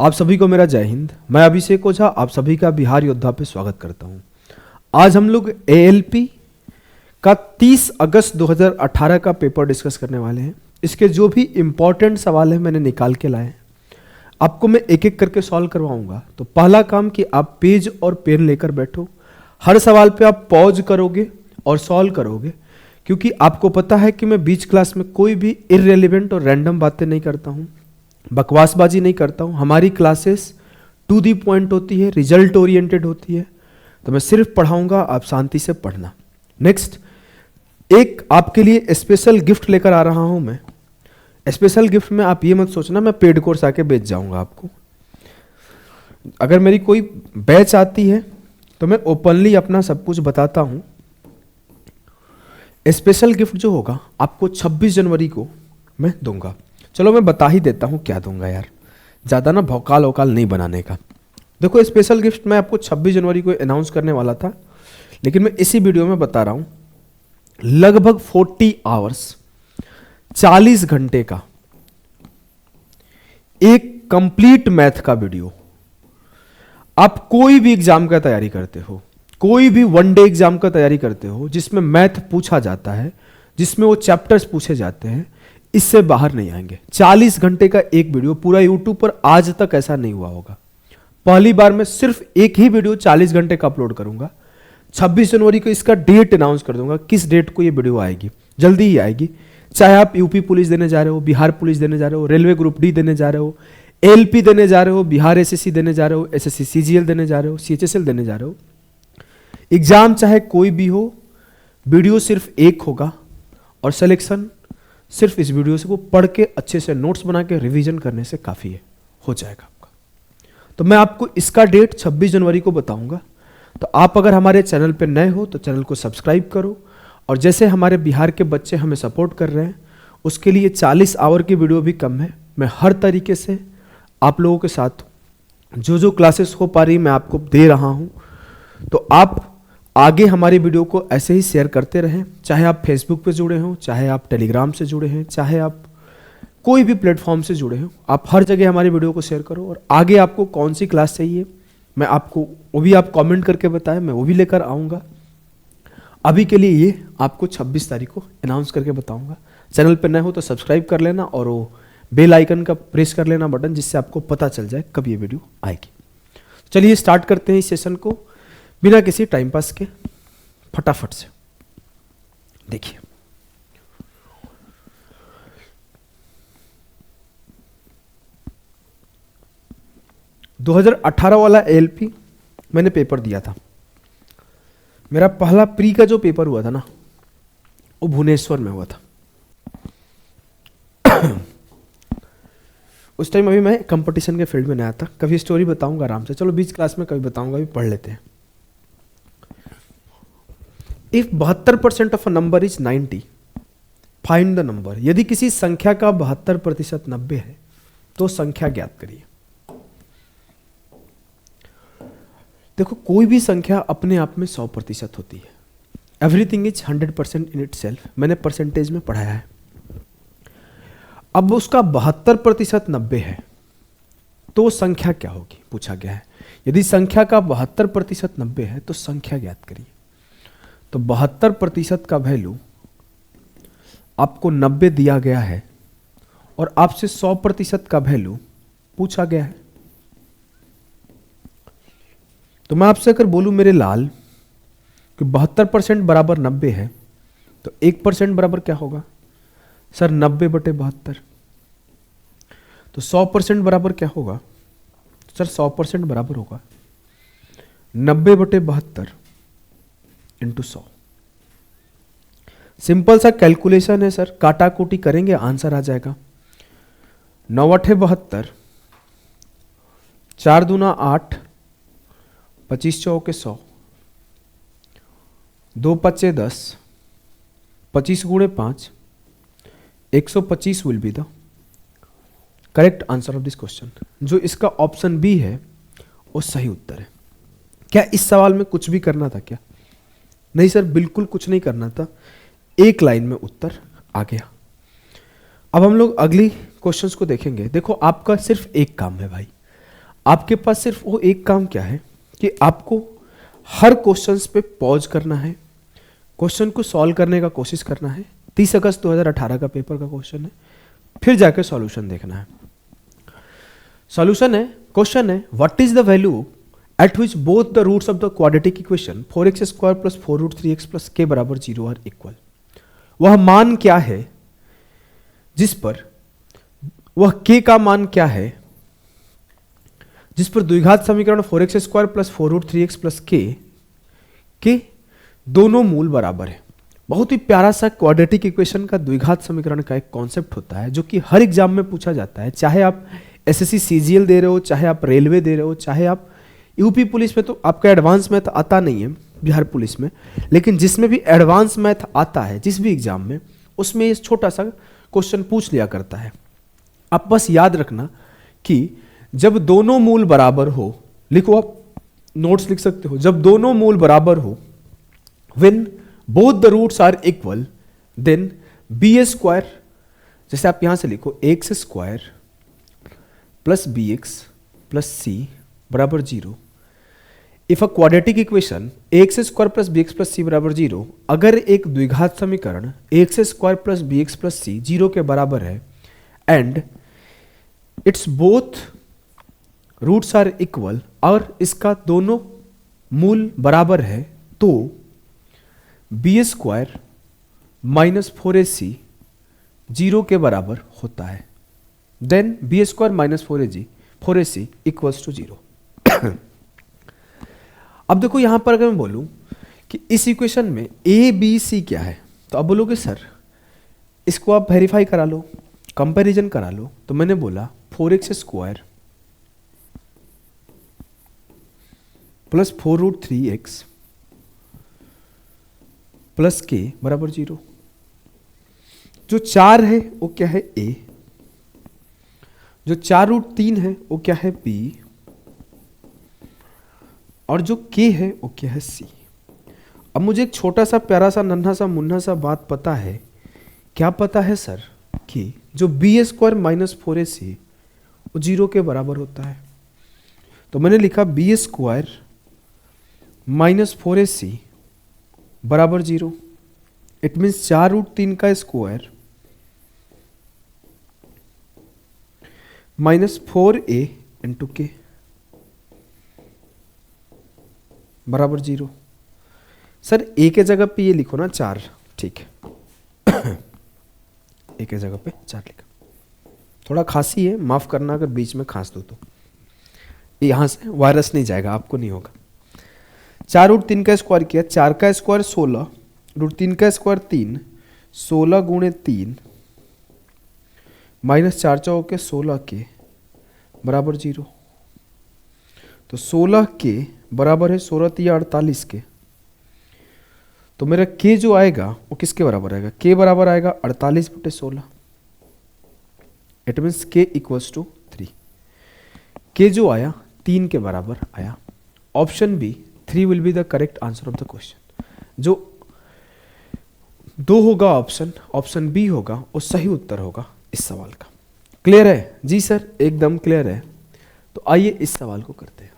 आप सभी को मेरा जय हिंद। मैं अभिषेक ओझा आप सभी का बिहार योद्धा पे स्वागत करता हूं। आज हम लोग एएलपी का 30 अगस्त 2018 का पेपर डिस्कस करने वाले हैं। इसके जो भी इंपॉर्टेंट सवाल है मैंने निकाल के लाए हैं, आपको मैं एक एक करके सॉल्व करवाऊंगा। तो पहला काम कि आप पेज और पेन लेकर बैठो। हर सवाल पे आप पॉज करोगे और सॉल्व करोगे, क्योंकि आपको पता है कि मैं बीच क्लास में कोई भी इररेलेवेंट और रैंडम बातें नहीं करता हूँ, बकवासबाजी नहीं करता हूँ। हमारी क्लासेस टू दी पॉइंट होती है, रिजल्ट ओरिएंटेड होती है। तो मैं सिर्फ पढ़ाऊंगा, आप शांति से पढ़ना। नेक्स्ट, एक आपके लिए स्पेशल गिफ्ट लेकर आ रहा हूं मैं। स्पेशल गिफ्ट में आप ये मत सोचना मैं पेड कोर्स आके बेच जाऊंगा आपको। अगर मेरी कोई बैच आती है तो मैं ओपनली अपना सब कुछ बताता हूं। स्पेशल गिफ्ट जो होगा आपको 26 जनवरी को मैं दूंगा। चलो मैं बता ही देता हूं क्या दूंगा यार, ज़्यादा ना भौकाल वौकाल नहीं बनाने का। देखो, स्पेशल गिफ्ट मैं आपको 26 जनवरी को अनाउंस करने वाला था, लेकिन मैं इसी वीडियो में बता रहा हूं। लगभग 40 आवर्स 40 घंटे का एक कंप्लीट मैथ का वीडियो। आप कोई भी एग्जाम का तैयारी करते हो, कोई भी वन डे एग्जाम का तैयारी करते हो जिसमें मैथ पूछा जाता है, जिसमें वो चैप्टर्स पूछे जाते हैं, इससे बाहर नहीं आएंगे। 40 घंटे का एक वीडियो पूरा यूट्यूब पर आज तक ऐसा नहीं हुआ होगा। पहली बार मैं सिर्फ एक ही वीडियो 40 घंटे का अपलोड करूंगा। 26 जनवरी को इसका डेट अनाउंस कर दूंगा, किस डेट को ये वीडियो आएगी। जल्दी ही आएगी। चाहे आप यूपी पुलिस देने जा रहे हो, बिहार पुलिस देने जा रहे हो, रेलवे ग्रुप डी देने जा रहे हो, एलपी देने जा रहे हो, बिहार एसएससी देने जा रहे हो, एसएससी सीजीएल देने जा रहे हो, सीएचएसएल देने जा रहे हो, एग्जाम चाहे कोई भी हो, वीडियो सिर्फ एक होगा और सिलेक्शन सिर्फ इस वीडियो से को पढ़ के अच्छे से नोट्स बना के रिवीजन करने से काफ़ी है, हो जाएगा आपका। तो मैं आपको इसका डेट 26 जनवरी को बताऊंगा। तो आप अगर हमारे चैनल पे नए हो तो चैनल को सब्सक्राइब करो, और जैसे हमारे बिहार के बच्चे हमें सपोर्ट कर रहे हैं, उसके लिए 40 आवर की वीडियो भी कम है। मैं हर तरीके से आप लोगों के साथ जो जो क्लासेस हो पा रही मैं आपको दे रहा हूँ। तो आप आगे हमारी वीडियो को ऐसे ही शेयर करते रहें, चाहे आप फेसबुक पे जुड़े हों, चाहे आप टेलीग्राम से जुड़े हैं, चाहे आप कोई भी प्लेटफॉर्म से जुड़े हों, आप हर जगह हमारी वीडियो को शेयर करो। और आगे आपको कौन सी क्लास चाहिए मैं आपको वो भी आप कमेंट करके बताएं, मैं वो भी लेकर आऊँगा। अभी के लिए ये आपको 26 तारीख को अनाउंस करके बताऊँगा। चैनल पर नए हो तो सब्सक्राइब कर लेना और वो बेल आइकन का प्रेस कर लेना बटन, जिससे आपको पता चल जाए कब ये वीडियो आएगी। चलिए स्टार्ट करते हैं इस सेशन को बिना किसी टाइम पास के, फटाफट से। देखिए, दो 2018 वाला एएलपी मैंने पेपर दिया था। मेरा पहला प्री का जो पेपर हुआ था ना, वो भुवनेश्वर में हुआ था। उस टाइम अभी मैं कंपटीशन के फील्ड में नया था। कभी स्टोरी बताऊंगा आराम से, चलो बीच क्लास में कभी बताऊंगा, अभी पढ़ लेते हैं। If 72% of a number is 90, find the number. यदि किसी संख्या का 72% 90 है तो संख्या ज्ञात करिए। देखो, कोई भी संख्या अपने आप में 100% होती है। Everything is 100% in itself. मैंने परसेंटेज में पढ़ाया है। अब उसका 72% 90 है तो संख्या क्या होगी पूछा गया है। यदि संख्या का 72% 90 है तो संख्या ज्ञात करिए। तो 72% का वैल्यू आपको 90 दिया गया है और आपसे 100% का वैल्यू पूछा गया है। तो मैं आपसे अगर बोलूं मेरे लाल कि 72% बराबर 90 है तो 1% बराबर क्या होगा सर? 90/72। तो 100% बराबर क्या होगा सर? 100% बराबर होगा 90/72 इंटू 100। सिंपल सा कैलकुलेशन है सर, काटा कोटी करेंगे आंसर आ जाएगा। 9×8 = 72, 4 दूना 8, 25 चौके 100, 2 5 10, 25 × 5, 125 will be the correct answer of this question. जो इसका ऑप्शन बी है वो सही उत्तर है। क्या इस सवाल में कुछ भी करना था क्या? नहीं सर, बिल्कुल कुछ नहीं करना था, एक लाइन में उत्तर आ गया। अब हम लोग अगली क्वेश्चंस को देखेंगे। देखो, आपका सिर्फ एक काम है भाई, आपके पास सिर्फ वो एक काम क्या है कि आपको हर क्वेश्चंस पे पॉज करना है, क्वेश्चन को सॉल्व करने का कोशिश करना है। 30 अगस्त 2018 का पेपर का क्वेश्चन है, फिर जाकर सॉल्यूशन देखना है। सॉल्यूशन है, क्वेश्चन है, what is the value at which both the roots of the quadratic equation 4x² plus 4√3x plus k बराबर 0 आर इक्वल। वह मान क्या है जिस पर, वह k का मान क्या है जिस पर द्विघात समीकरण 4x² plus 4√3x plus k के दोनों मूल बराबर है। बहुत ही प्यारा सा क्वाड्रेटिक इक्वेशन का द्विघात समीकरण का एक कॉन्सेप्ट होता है जो कि हर एग्जाम में पूछा जाता है, चाहे आप एसएससी सीजीएल दे रहे हो, चाहे आप रेलवे दे रहे हो, चाहे आप यूपी पुलिस में, तो आपका एडवांस मैथ आता नहीं है बिहार पुलिस में, लेकिन जिसमें भी एडवांस मैथ आता है जिस भी एग्जाम में, उसमें इस छोटा सा क्वेश्चन पूछ लिया करता है। आप बस याद रखना कि जब दोनों मूल बराबर हो, लिखो आप नोट्स लिख सकते हो, जब दोनों मूल बराबर हो, when both the roots are equal then b², जैसे आप यहां से लिखो x² plus bx plus c बराबर 0। If a quadratic equation x² plus bx plus c बराबर 0, अगर एक द्विघात समीकरण x² plus bx plus c 0 के बराबर है and it's both roots are equal, और इसका दोनों मूल बराबर है, तो b² माइनस 4ac 0 के बराबर होता है। Then b² minus 4ac equals to 0। अब देखो यहां पर अगर मैं बोलूं कि इस इक्वेशन में a b c क्या है, तो आप बोलोगे सर इसको आप वेरीफाई करा लो, कंपैरिजन करा लो। तो मैंने बोला 4x² plus 4√3x plus k बराबर 0। जो 4 है वो क्या है a, जो 4√3 है वो क्या है b, और जो k है वो क्या है c। अब मुझे एक छोटा सा प्यारा सा नन्हा सा मुन्ना सा बात पता है। क्या पता है सर? कि जो b² माइनस 4ac वो 0 के बराबर होता है। तो मैंने लिखा b² माइनस 4ac बराबर 0। इट मीन्स 4√3 का स्क्वायर माइनस 4a इंटू के बराबर 0। सर a के जगह पे ये लिखो ना 4, ठीक है। a के जगह पे 4 लिखा। थोड़ा खांसी है, माफ करना अगर बीच में खांस दो तो। यहां से वायरस नहीं जाएगा, आपको नहीं होगा। 4√3 का स्क्वायर किया, 4 का स्क्वायर 16, √3 का स्क्वायर 3, 16 गुणे 3 माइनस 4 चौ के 16 के बराबर 0। तो 16 के बराबर है 16 3 48 के। तो मेरा के जो आएगा वो किसके बराबर आएगा? के बराबर आएगा 48/16। It means k equals to 3। K जो आया 3 के बराबर आया। Option B 3 will be the correct answer of the question. जो 2 होगा ऑप्शन बी होगा, वो सही उत्तर होगा इस सवाल का। क्लियर है? जी सर एकदम क्लियर है। तो आइए इस सवाल को करते हैं।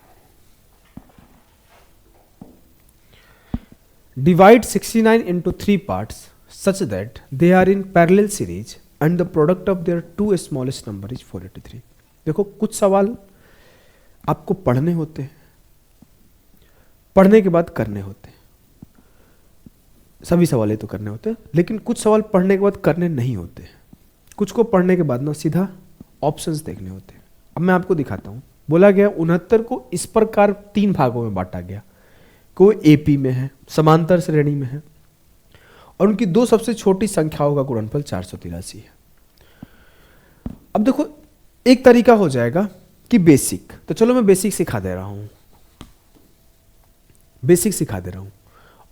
Divide 69 into 3 parts such that they are in parallel series and the product of their two smallest number is 483। देखो कुछ सवाल आपको पढ़ने होते हैं, पढ़ने के बाद करने होते हैं। सभी सवाल तो करने होते हैं, लेकिन कुछ सवाल पढ़ने के बाद करने नहीं होते। कुछ को पढ़ने के बाद ना सीधा ऑप्शंस देखने होते हैं। अब मैं आपको दिखाता हूं। बोला गया 69 को इस प्रकार 3 भागों में बांटा गया। कोई एपी में है, समांतर श्रेणी में है, और उनकी 2 सबसे छोटी संख्याओं का गुणनफल 483 है। अब देखो एक तरीका हो जाएगा कि बेसिक, तो चलो मैं बेसिक सिखा दे रहा हूं, बेसिक सिखा दे रहा हूं।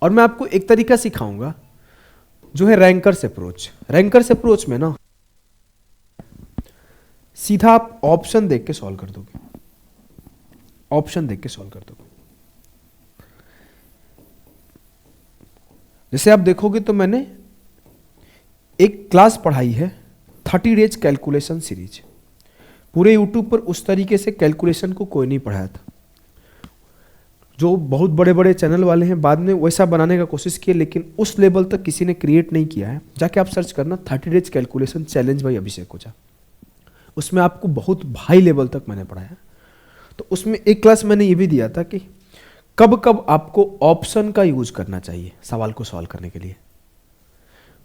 और मैं आपको एक तरीका सिखाऊंगा जो है रैंकर्स अप्रोच। रैंकर्स अप्रोच में ना सीधा आप ऑप्शन देख के सॉल्व कर दोगे, ऑप्शन देख के सॉल्व कर दोगे। जैसे आप देखोगे तो मैंने एक क्लास पढ़ाई है 30 डेज कैलकुलेशन सीरीज। पूरे यूट्यूब पर उस तरीके से कैलकुलेशन को कोई नहीं पढ़ाया था। जो बहुत बड़े बड़े चैनल वाले हैं बाद में वैसा बनाने का कोशिश किए, लेकिन उस लेवल तक किसी ने क्रिएट नहीं किया है। जाके आप सर्च करना 30 डेज कैलकुलेशन चैलेंज बाय अभिषेक ओझा, उसमें आपको बहुत हाई लेवल तक मैंने पढ़ाया। तो उसमें एक क्लास मैंने ये भी दिया था कि कब कब आपको ऑप्शन का यूज करना चाहिए सवाल को सॉल्व करने के लिए।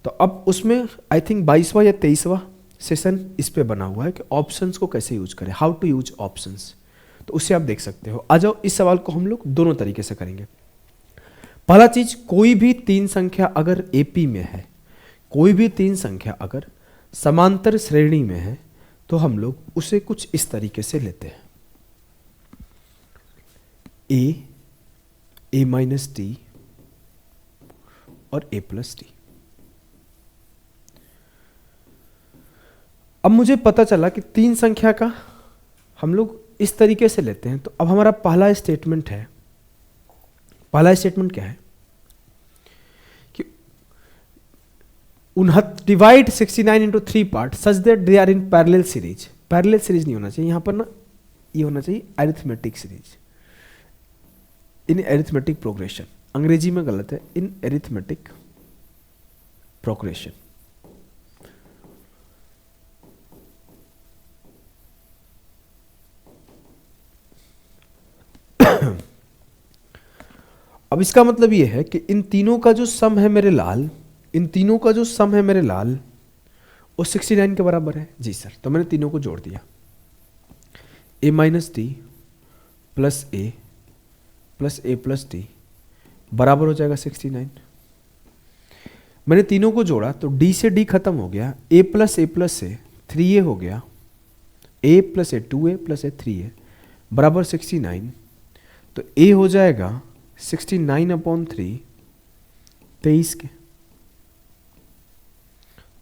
तो अब उसमें आई थिंक 22वां या 23वां सेशन इस पे बना हुआ है कि ऑप्शंस को कैसे यूज करें, हाउ टू यूज ऑप्शंस। तो उससे आप देख सकते हो। आ जाओ, इस सवाल को हम लोग दोनों तरीके से करेंगे। पहला चीज, कोई भी 3 संख्या अगर एपी में है, कोई भी 3 संख्या अगर समांतर श्रेणी में है, तो हम लोग उसे कुछ इस तरीके से लेते हैं, ए माइनस डी और ए प्लस डी। अब मुझे पता चला कि 3 संख्या का हम लोग इस तरीके से लेते हैं। तो अब हमारा पहला स्टेटमेंट है, पहला स्टेटमेंट क्या है कि divide 69 into 3 part such that they are in parallel series. Parallel series नहीं होना चाहिए यहां पर ना, ये होना चाहिए arithmetic series, in arithmetic progression. अंग्रेजी में गलत है, इन अरिथमेटिक प्रोग्रेशन। अब इसका मतलब ये है कि इन तीनों का जो सम है मेरे लाल, इन तीनों का जो सम है मेरे लाल वो 69 के बराबर है। जी सर, तो मैंने तीनों को जोड़ दिया, ए माइनस डी प्लस ए प्लस डी बराबर हो जाएगा 69। मैंने तीनों को जोड़ा तो डी से डी खत्म हो गया, ए प्लस से 3a हो गया, a plus A 2a plus A 3a बराबर 69। तो a हो जाएगा 69/3, 23 के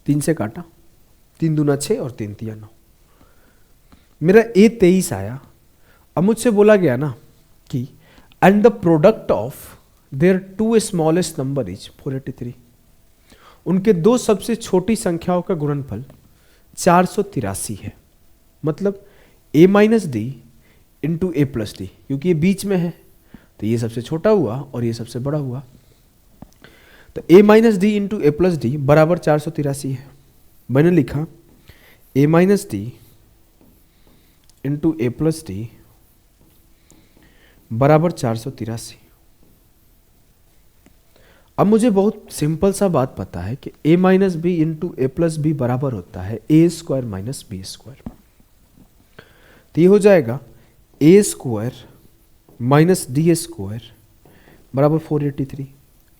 3 से काटा, 3 दूना 6 और 3 तिया 9, मेरा a 23 आया। अब मुझसे बोला गया ना कि and the product of their 2 smallest number is 483। उनके 2 सबसे छोटी संख्याओं का गुणनफल 483 है। मतलब a minus D into a plus D, क्योंकि ये बीच में है तो ये सबसे छोटा हुआ और ये सबसे बड़ा हुआ। तो a minus D into a plus D बराबर 483 है। मैंने लिखा a minus D into a plus D बराबर 483। अब मुझे बहुत सिंपल सा बात पता है कि a minus b into a plus b बराबर होता है a square minus b square. तो ये हो जाएगा a square minus d square बराबर 483।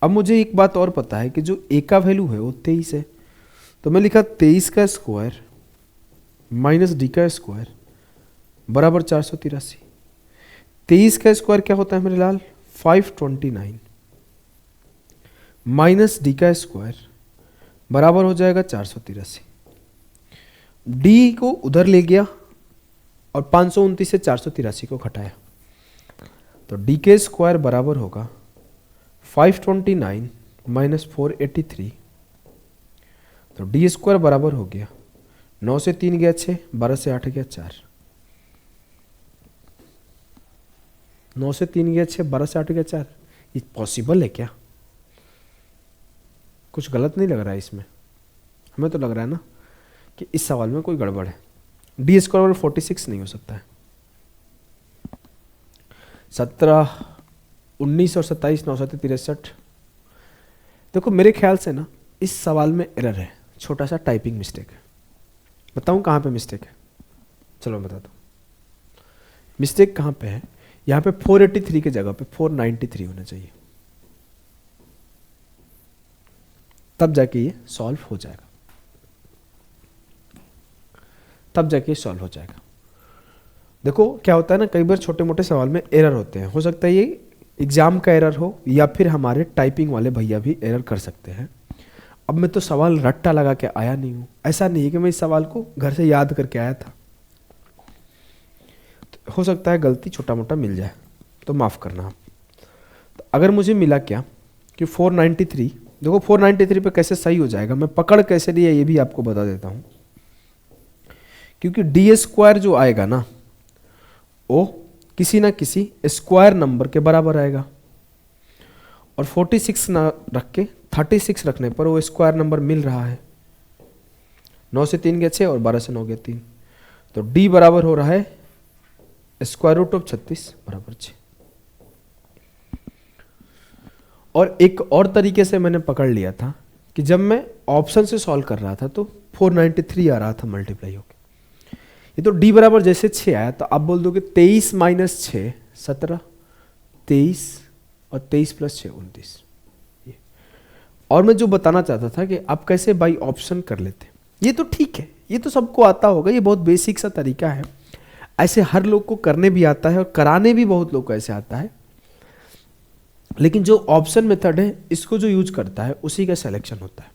अब मुझे एक बात और पता है कि जो ए का वैल्यू है वो 23 है, तो मैं लिखा 23 का स्क्वायर माइनस डी का स्क्वायर बराबर 483। 23 का स्क्वायर क्या होता है मेरे लाल, 529 माइनस डी का स्क्वायर बराबर हो जाएगा 483। डी को उधर ले गया और 529 से 483 को घटाया, तो डी के स्क्वायर बराबर होगा 529 माइनस 483। तो डी स्क्वायर बराबर हो गया 9 से 3 गया 6, 12 से 8 गया 4, 9 से 3 गया 6, 12 से 8 गया 4। ये पॉसिबल है क्या? कुछ गलत नहीं लग रहा है इसमें? हमें तो लग रहा है ना कि इस सवाल में कोई गड़बड़ है। डी स्क्वायर बराबर 46 नहीं हो सकता है। 17, 19 और 27, 9 7 63। देखो मेरे ख्याल से ना इस सवाल में एरर है, छोटा सा टाइपिंग मिस्टेक है। बताऊं कहाँ पे मिस्टेक है? चलो मैं बताता हूँ मिस्टेक कहाँ पे है। यहाँ पे 483 की जगह पे 493 होना चाहिए, तब जाके ये सॉल्व हो जाएगा, तब जाके ये सॉल्व हो जाएगा। देखो क्या होता है ना, कई बार छोटे मोटे सवाल में एरर होते हैं। हो सकता है ये एग्जाम का एरर हो या फिर हमारे टाइपिंग वाले भैया भी एरर कर सकते हैं। अब मैं तो सवाल रट्टा लगा के आया नहीं हूँ, ऐसा नहीं है कि मैं इस सवाल को घर से याद करके आया था। तो हो सकता है गलती छोटा मोटा मिल जाए तो माफ़ करना। तो अगर मुझे मिला क्या कि 493, देखो 493 पे कैसे सही हो जाएगा, मैं पकड़ कैसे लिया ये भी आपको बता देता हूँ क्योंकि डी स्क्वायर जो आएगा ना वो किसी ना किसी स्क्वायर नंबर के बराबर आएगा, और 46 ना रख के 36 रखने पर वो स्क्वायर नंबर मिल रहा है। 9 से 3 गया 6 और 12 से 9 गया 3, तो d बराबर हो रहा है स्क्वायर रूट ऑफ 36 बराबर 6। और एक और तरीके से मैंने पकड़ लिया था कि जब मैं ऑप्शन से सॉल्व कर रहा था तो 493 आ रहा था मल्टीप्लाई होकर। ये तो d बराबर जैसे 6 आया तो आप बोल दोगे 23 माइनस 6 17, 23 और 23 प्लस 6 29। और मैं जो बताना चाहता था कि आप कैसे बाई ऑप्शन कर लेते, ये तो ठीक है, ये तो सबको आता होगा, ये बहुत बेसिक सा तरीका है, ऐसे हर लोग को करने भी आता है और कराने भी बहुत लोग को ऐसे आता है। लेकिन जो ऑप्शन मेथड है इसको जो यूज करता है उसी का सिलेक्शन होता है।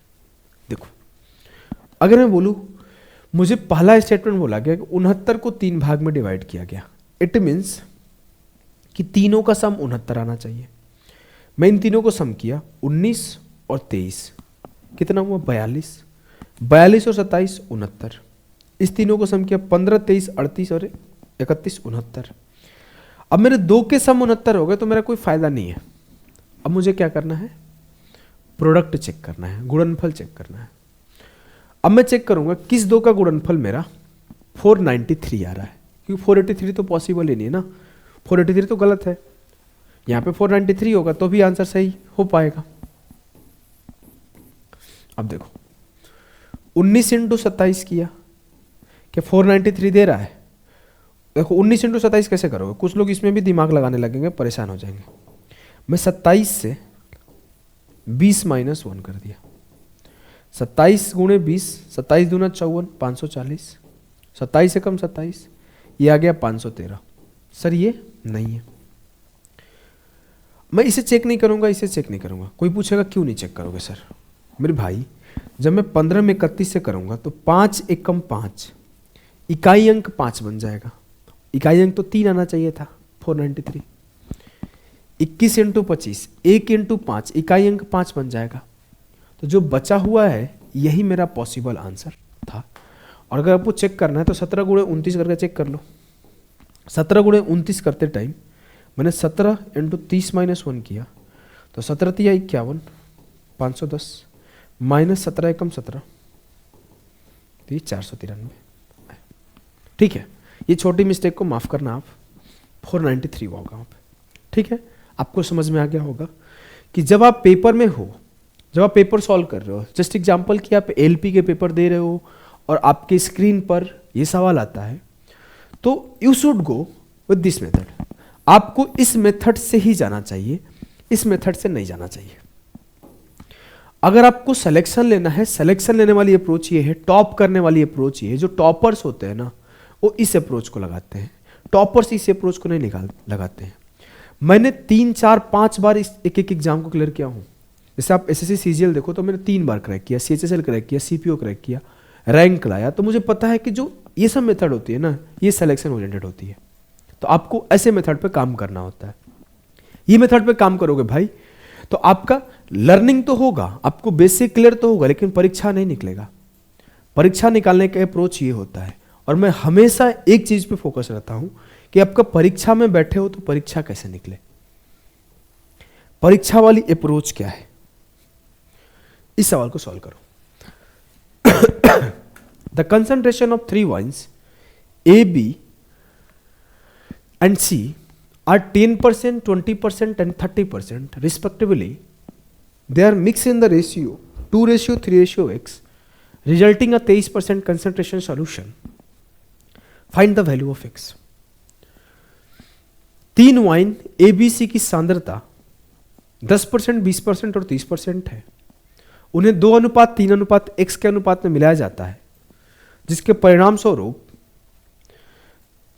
देखो अगर मैं बोलूं, मुझे पहला स्टेटमेंट बोला गया कि 69 को 3 भाग में डिवाइड किया गया, इट मीन्स कि तीनों का सम 69 आना चाहिए। मैं इन तीनों को सम किया, 19 और 23 कितना हुआ 42, 42 और 27 69। इस तीनों को सम किया 15 23 38 और 31 69। अब मेरे दो के सम 69 हो गए तो मेरा कोई फायदा नहीं है। अब मुझे क्या करना है, प्रोडक्ट चेक करना है, गुणनफल चेक करना है। अब मैं चेक करूंगा किस दो का गुणनफल मेरा 493 आ रहा है, क्योंकि 483 तो पॉसिबल ही नहीं है ना, 483 तो गलत है। यहां पे 493 होगा तो भी आंसर सही हो पाएगा। अब देखो 19 इंटू 27 किया, क्या 493 दे रहा है? देखो 19 इंटू 27 कैसे करोगे, कुछ लोग इसमें भी दिमाग लगाने लगेंगे, परेशान हो जाएंगे। मैं 27 से 20 माइनस 1 कर दिया, 27 गुणे 20, 27 दूना 54, 540, 27 से कम 27, ये आ गया 513। सर ये नहीं है, मैं इसे चेक नहीं करूंगा, इसे चेक नहीं करूंगा। कोई पूछेगा क्यों नहीं चेक करोगे सर? मेरे भाई जब मैं 15 में 31 से करूंगा तो 5 एकम 5, इकाई अंक 5 बन जाएगा। इकाई अंक तो 3 आना चाहिए था 493। 21 इंटू 25, 1 इंटू 5, इकाई अंक 5 बन जाएगा। तो जो बचा हुआ है यही मेरा पॉसिबल आंसर था। और अगर आपको चेक करना है तो 17 गुणे 29 करके चेक कर लो। 17 गुणे 29 करते टाइम मैंने 17 इंटू 30 माइनस 1 किया, तो 17 तिया 51, 510 माइनस 17 एकम 17, तो ये 493। ठीक है, ये छोटी मिस्टेक को माफ करना आप, 493 होगा वहाँ पे। ठीक है, आपको समझ में आ गया होगा कि जब आप पेपर में हो, जब आप पेपर सॉल्व कर रहे हो, जस्ट एग्जांपल कि आप एलपी के पेपर दे रहे हो और आपके स्क्रीन पर ये सवाल आता है, तो you should go with this method. आपको इस मेथड से ही जाना चाहिए, इस मेथड से नहीं जाना चाहिए। अगर आपको सिलेक्शन लेना है, सिलेक्शन लेने वाली अप्रोच ये है, टॉप करने वाली अप्रोच ये है। जो टॉपर्स होते हैं ना वो इस अप्रोच को लगाते हैं, टॉपर्स इस अप्रोच को नहीं लगाते हैं। मैंने 3 4 5 बार इस एक एग्जाम को क्लियर किया हूं। जैसे आप एसएससी सीजीएल देखो तो मैंने 3 बार क्रैक किया, सीएचएसएल क्रैक किया, सीपीओ क्रैक किया, रैंक लाया। तो मुझे पता है कि जो ये सब मेथड होती है ना, ये सिलेक्शन ओरिएंटेड होती है। तो आपको ऐसे मेथड पे काम करना होता है। ये मेथड पे काम करोगे भाई तो आपका लर्निंग तो होगा, आपको बेसिक क्लियर तो होगा, लेकिन परीक्षा नहीं निकलेगा। परीक्षा निकालने का अप्रोच ये होता है। और मैं हमेशा एक चीज पे फोकस रहता हूं कि आपका परीक्षा में बैठे हो तो परीक्षा कैसे निकले, परीक्षा वाली अप्रोच क्या है, इस सवाल को सॉल्व करो। The concentration of 3 wines A, B and C are 10%, 20% and 30% respectively. They are mixed in the ratio 2:3:x, resulting a 23% concentration solution. Find the value of x. 3 wine A B C की सांद्रता 10%, 20% और 30% है। उन्हें 2:3:x के अनुपात में मिलाया जाता है, जिसके परिणाम स्वरूप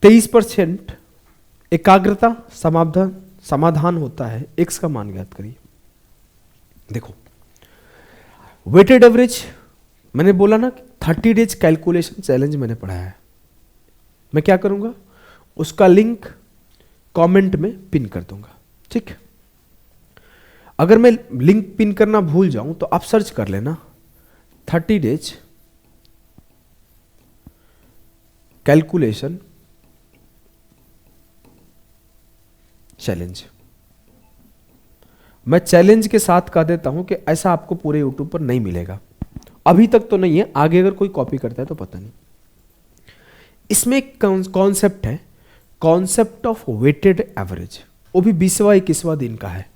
23% एकाग्रता समाधान होता है। x का मान ज्ञात करिए। देखो वेटेड एवरेज मैंने बोला ना, 30 डेज कैलकुलेशन चैलेंज मैंने पढ़ाया है। मैं क्या करूंगा, उसका लिंक कमेंट में पिन कर दूंगा। ठीक, अगर मैं लिंक पिन करना भूल जाऊं तो आप सर्च कर लेना 30 डेज कैलकुलेशन चैलेंज। मैं चैलेंज के साथ कह देता हूं कि ऐसा आपको पूरे यूट्यूब पर नहीं मिलेगा, अभी तक तो नहीं है, आगे अगर कोई कॉपी करता है तो पता नहीं। इसमें एक कॉन्सेप्ट है, कॉन्सेप्ट ऑफ वेटेड एवरेज, वो भी 20वां 21वां दिन का है,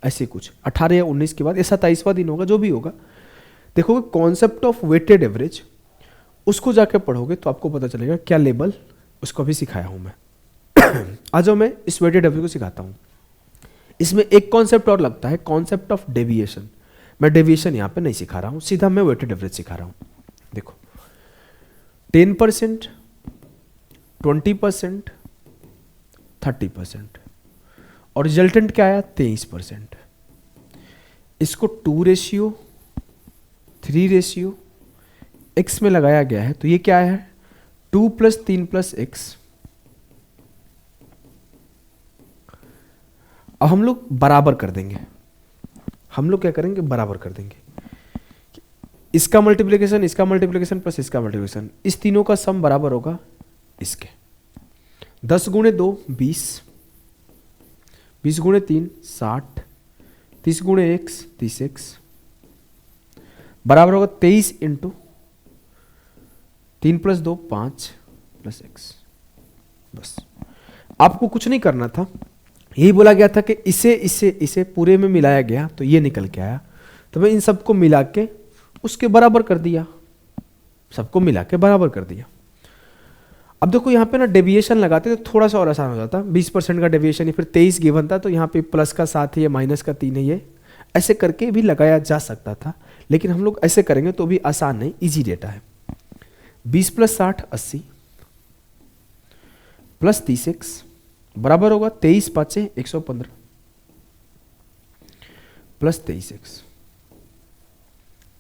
ऐसे कुछ 18 या 19 के बाद या 27वां दिन होगा, जो भी होगा। देखोगे कॉन्सेप्ट ऑफ वेटेड एवरेज, उसको जाके पढ़ोगे तो आपको पता चलेगा क्या लेवल, उसको भी सिखाया हूं मैं। आज मैं इस वेटेड एवरेज को सिखाता हूं। इसमें एक कॉन्सेप्ट और लगता है, कॉन्सेप्ट ऑफ डेविएशन। मैं डेविएशन यहां पे नहीं सिखा रहा हूं, सीधा मैं वेटेड एवरेज सिखा रहा हूं। देखो 10%, 20%, 30% और रिजल्टेंट क्या आया 23%। इसको 2:3 x में लगाया गया है, तो ये क्या है 2 + 3 + x। अब हम लोग बराबर कर देंगे, हम लोग क्या करेंगे बराबर कर देंगे, इसका मल्टीप्लिकेशन प्लस इसका मल्टीप्लिकेशन, इस तीनों का सम बराबर होगा इसके। 10 × 2 20, 20 × 3 60, 30 × 1 30x बराबर होगा 23 × 3 + 2 5 + x। बस आपको कुछ नहीं करना था, यही बोला गया था कि इसे पूरे में मिलाया गया तो ये निकल के आया, तो मैं इन सबको मिला के उसके बराबर कर दिया, सबको मिला के बराबर कर दिया। अब देखो यहाँ पे ना डेविएशन लगाते तो थोड़ा सा और आसान हो जाता, 20% का डेविएशन है, फिर 23 गिवन था तो यहाँ पे प्लस का 7 है, माइनस का 3 है, ये ऐसे करके भी लगाया जा सकता था, लेकिन हम लोग ऐसे करेंगे तो भी आसान नहीं, इजी डेटा है। 20 + 60 80 प्लस 30x बराबर होगा 23 × 5 = 115 प्लस 23x।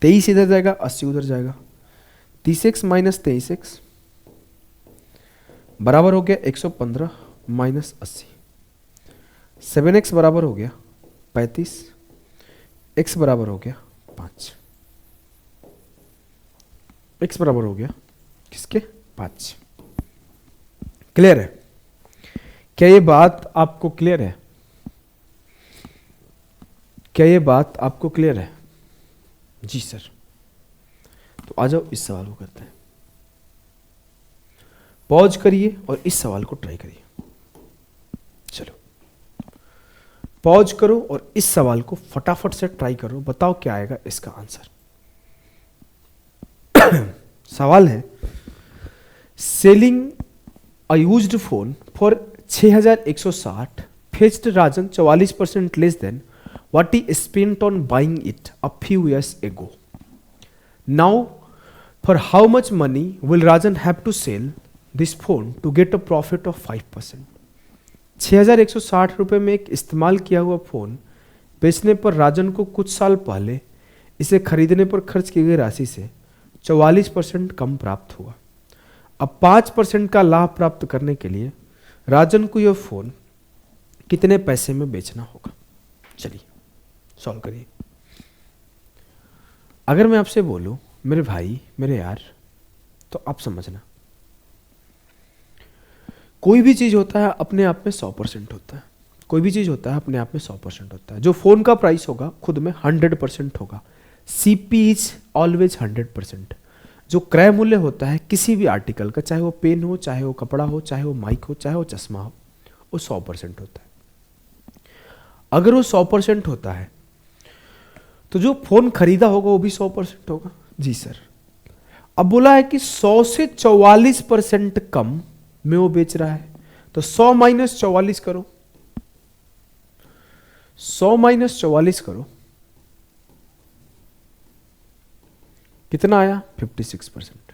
23 इधर जाएगा, 80 उधर जाएगा, 30x - 23x बराबर हो गया 115 - 80। 7x बराबर हो गया 35, x बराबर हो गया 5, x बराबर हो गया किसके 5। क्लियर है? क्या ये बात आपको क्लियर है? क्या ये बात आपको क्लियर है? जी सर। तो आ जाओ इस सवाल को करते हैं, पॉज करिए और इस सवाल को ट्राई करिए। चलो पॉज करो और इस सवाल को फटाफट से ट्राई करो, बताओ क्या आएगा इसका आंसर। सवाल है, selling a used phone for 6160 fetched Rajan 44% less than what he spent on buying it a few years ago. Now, for how much money will Rajan have to sell this phone to get a profit of 5%? 6160 रुपये में एक इस्तेमाल किया हुआ phone बेचने पर राजन को कुछ साल पहले इसे खरीदने पर खर्च की गई राशि से 44% कम प्राप्त हुआ। अब 5% का लाभ प्राप्त करने के लिए राजन को यह फ़ोन कितने पैसे में बेचना होगा? चलिए सॉल्व करिए। अगर मैं आपसे बोलूं मेरे भाई मेरे यार, तो आप समझना, कोई भी चीज़ होता है अपने आप में 100% होता है, कोई भी चीज़ होता है अपने आप में 100% होता है। जो फ़ोन का प्राइस होगा खुद में 100% होगा, CP इज ऑलवेज 100%। जो क्रय मूल्य होता है किसी भी आर्टिकल का, चाहे वो पेन हो, चाहे वो कपड़ा हो, चाहे वो माइक हो, चाहे वो चश्मा हो, वो 100% होता है। अगर वो 100% होता है तो जो फोन खरीदा होगा वो भी 100% होगा। जी सर। अब बोला है कि 100 से 44% कम में वो बेच रहा है, तो 100 - 44 करो, 100 - 44 करो, कितना आया 56%।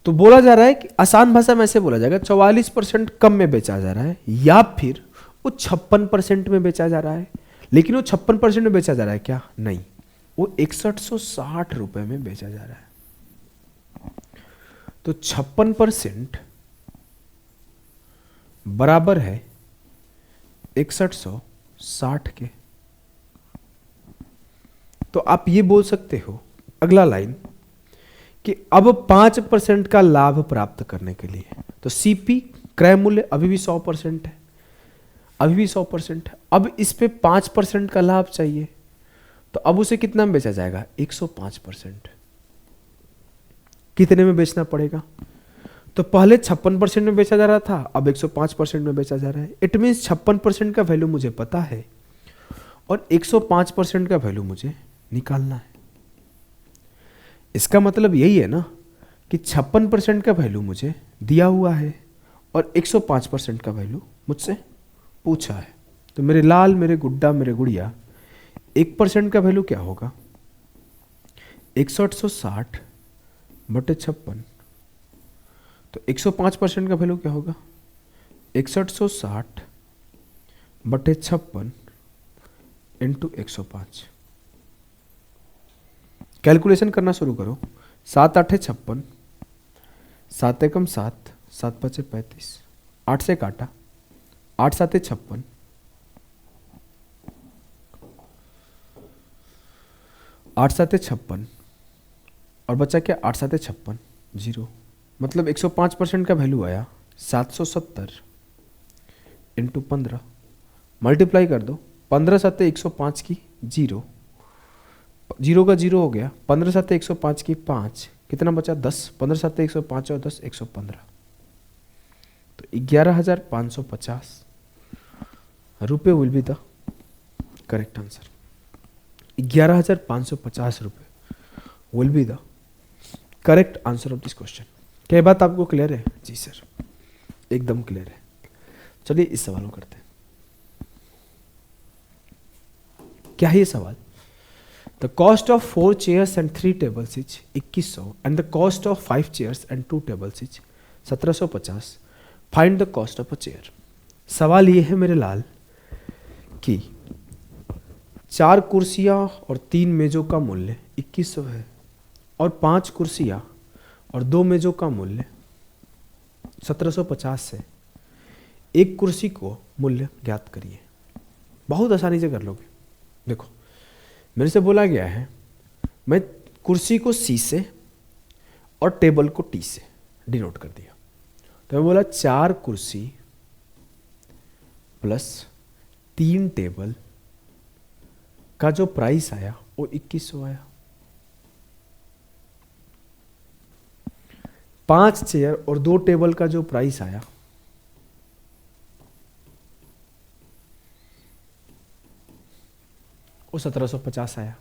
तो बोला जा रहा है कि आसान भाषा में ऐसे बोला जाएगा 44% कम में बेचा जा रहा है, या फिर वो 56% में बेचा जा रहा है। लेकिन वो 56% में बेचा जा रहा है क्या? नहीं, वो 6160 रुपए में बेचा जा रहा है। तो 56% बराबर है 6160 के। तो आप ये बोल सकते हो, अगला लाइन, कि अब 5% का लाभ प्राप्त करने के लिए, तो सीपी क्रय मूल्य अभी भी 100% है, अभी भी 100% है। अब इस पे 5% का लाभ चाहिए, तो अब उसे कितना में बेचा जाएगा? 105%। कितने में बेचना पड़ेगा? तो पहले 56% में बेचा जा रहा था, अब 105% में बेचा जा रहा है। इट मीन्स 56% का वैल्यू मुझे पता है और 105% का वैल्यू मुझे निकालना है। इसका मतलब यही है ना कि 56% का वैल्यू मुझे दिया हुआ है और 105% का वैल्यू मुझसे पूछा है। तो मेरे लाल, मेरे गुड्डा, मेरे गुड़िया, 1% का वैल्यू क्या होगा? 6160 बटे 56। तो 105% का वैल्यू क्या होगा? 6160 बटे 56 इंटू 105। कैलकुलेशन करना शुरू करो। 7 8 56, 7 एकम 7, 7 5 35, 8 से काटा, 8 7 56, 8 7 56 और बचा क्या? 8 7 56, 0। मतलब 105% का वैल्यू आया 770 इंटू 15। मल्टीप्लाई कर दो, 15 7 105 की 0, 0 का 0 हो गया, 15 7 105 की 5, कितना बचा? 10। 15 7 105 और 10 115, तो 11,550 रुपये will be the correct answer. 11,550 रुपये will be the correct answer of this question. क्या ये बात आपको क्लियर है? जी सर, एकदम क्लियर है। चलिए इस सवाल को करते हैं। क्या है ये सवाल? The cost of 4 chairs and 3 tables is 2100 and the cost of 5 chairs and 2 tables is 1750। Find the cost of a chair. सवाल ये है मेरे लाल कि 4 कुर्सियां और 3 मेजों का मूल्य 2100 है और 5 कुर्सियां और 2 मेजों का मूल्य 1750 है। एक कुर्सी को मूल्य ज्ञात करिए। बहुत आसानी से कर लोगे। देखो, मेरे से बोला गया है, मैं कुर्सी को C से और टेबल को T से डिनोट कर दिया। तो मैं बोला 4 कुर्सी प्लस 3 टेबल का जो प्राइस आया वो 2100 आया। 5 चेयर और 2 टेबल का जो प्राइस आया वो 1750 आया।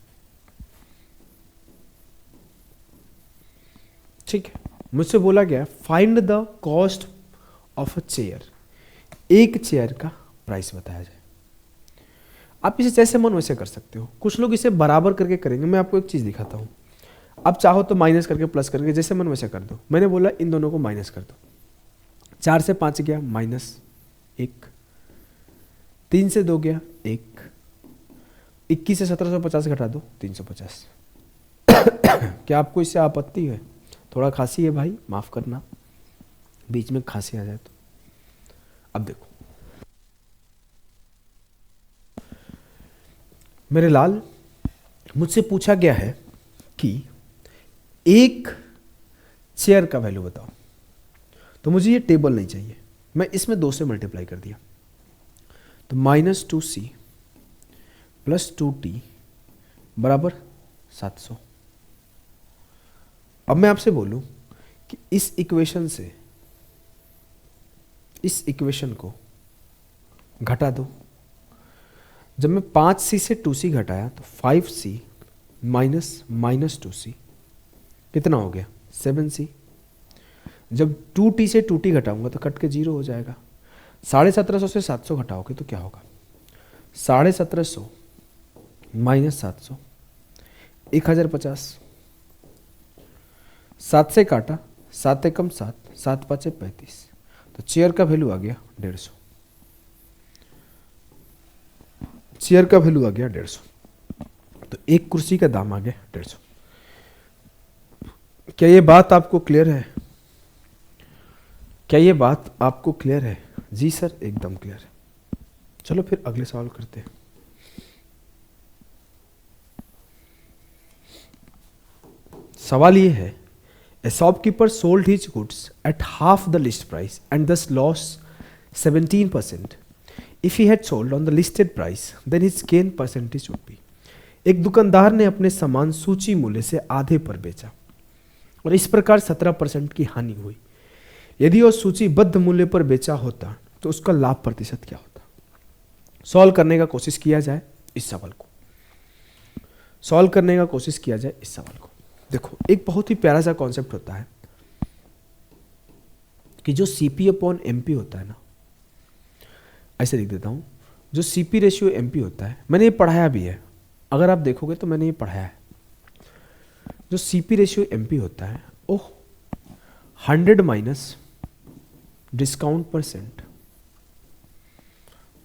ठीक है, मुझसे बोला गया find the cost of a chair. एक चेयर का प्राइस बताया जाए। आप इसे जैसे मन वैसे कर सकते हो। कुछ लोग इसे बराबर करके करेंगे। मैं आपको एक चीज दिखाता हूं। आप चाहो तो माइनस करके प्लस करके जैसे मन वैसे कर दो। मैंने बोला इन दोनों को माइनस कर दो। 4 से 5 गया -1, 3 से 2 गया 1, 21 से 1750 घटा दो 350। क्या आपको इससे आपत्ति है? थोड़ा खांसी है भाई, माफ करना, बीच में खांसी आ जाए तो। अब देखो मेरे लाल, मुझसे पूछा गया है कि एक चेयर का वैल्यू बताओ। तो मुझे ये टेबल नहीं चाहिए, मैं इसमें 2 से मल्टीप्लाई कर दिया। तो -2c प्लस 2t बराबर 700। अब मैं आपसे बोलूं कि इस इक्वेशन से इस इक्वेशन को घटा दो। जब मैं 5c से 2c घटाया तो 5c माइनस 2c कितना हो गया? 7c। जब 2t से 2t घटाऊंगा तो कट के 0 हो जाएगा। 1750 से 700 घटाओगे तो क्या होगा? 1750 माइनस 700 1050। 7 से काटा, 7 एकम 7, 7 5 35। तो चेयर का वैल्यू आ गया 150। चेयर का वैल्यू आ गया 150। तो एक कुर्सी का दाम आ गया 150। क्या ये बात आपको क्लियर है? क्या ये बात आपको क्लियर है? जी सर, एकदम क्लियर है। चलो फिर अगले सवाल करते हैं। सवाल ये है A shopkeeper sold his goods at half the list price and thus lost 17%. If he had sold on the listed price, then his gain percentage would be. एक दुकानदार ने अपने सामान सूची मूल्य से आधे पर बेचा और इस प्रकार 17% की हानि हुई। यदि वह सूचीबद्ध मूल्य पर बेचा होता तो उसका लाभ प्रतिशत क्या होता? सॉल्व करने का कोशिश किया जाए इस सवाल को, सॉल्व करने का कोशिश किया जाए इस सवाल को। देखो, एक बहुत ही प्यारा सा कॉन्सेप्ट होता है कि जो सीपी अपॉन एमपी होता है ना, ऐसे लिख देता हूं, जो सीपी रेशियो एमपी होता है, मैंने ये पढ़ाया भी है, अगर आप देखोगे तो मैंने ये पढ़ाया है। जो सीपी रेशियो एमपी होता है वो 100 माइनस डिस्काउंट परसेंट,